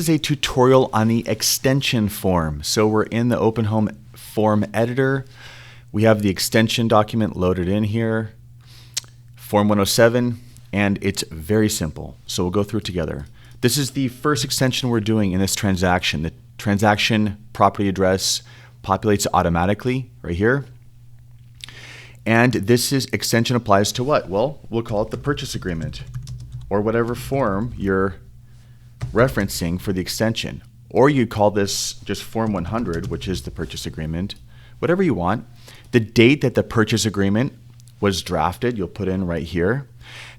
This is a tutorial on the extension form. So we're in the Open Home form editor. We have the extension document loaded in here, Form 107, and it's very simple. So we'll go through it together. This is the first extension we're doing in this transaction. The transaction property address populates automatically right here. And this extension applies to what? Well, we'll call it the purchase agreement or whatever form you're referencing for the extension. Or you call this just Form 100, which is the purchase agreement, whatever you want. The date that the purchase agreement was drafted, you'll put in right here.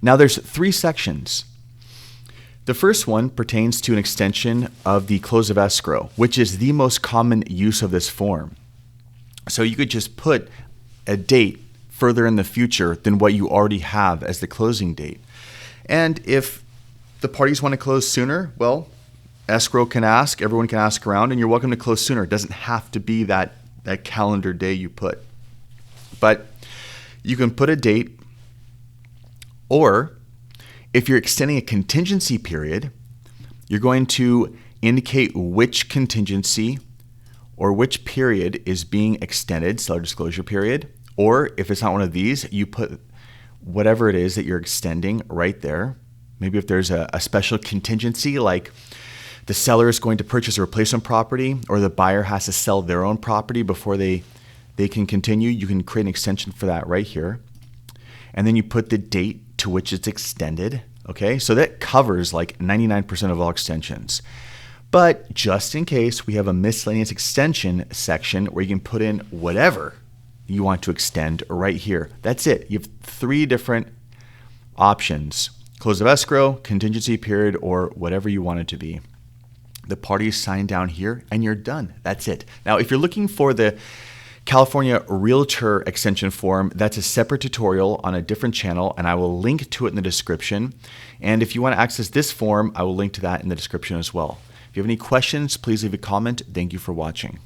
Now there's three sections. The first one pertains to an extension of the close of escrow, which is the most common use of this form. So you could just put a date further in the future than what you already have as the closing date. And if the parties want to close sooner, well, escrow can ask, everyone can ask around, and you're welcome to close sooner. It doesn't have to be that calendar day you put. But you can put a date, or if you're extending a contingency period, you're going to indicate which contingency or which period is being extended, seller disclosure period, or if it's not one of these, you put whatever it is that you're extending right there. Maybe if there's a special contingency, like the seller is going to purchase a replacement property or the buyer has to sell their own property before they can continue, you can create an extension for that right here. And then you put the date to which it's extended. Okay, so that covers like 99% of all extensions. But just in case, we have a miscellaneous extension section where you can put in whatever you want to extend right here. That's it. You have three different options: close of escrow, contingency period, or whatever you want it to be. The parties sign down here and you're done. That's it. Now, if you're looking for the California Realtor extension form, that's a separate tutorial on a different channel, and I will link to it in the description. And if you want to access this form, I will link to that in the description as well. If you have any questions, please leave a comment. Thank you for watching.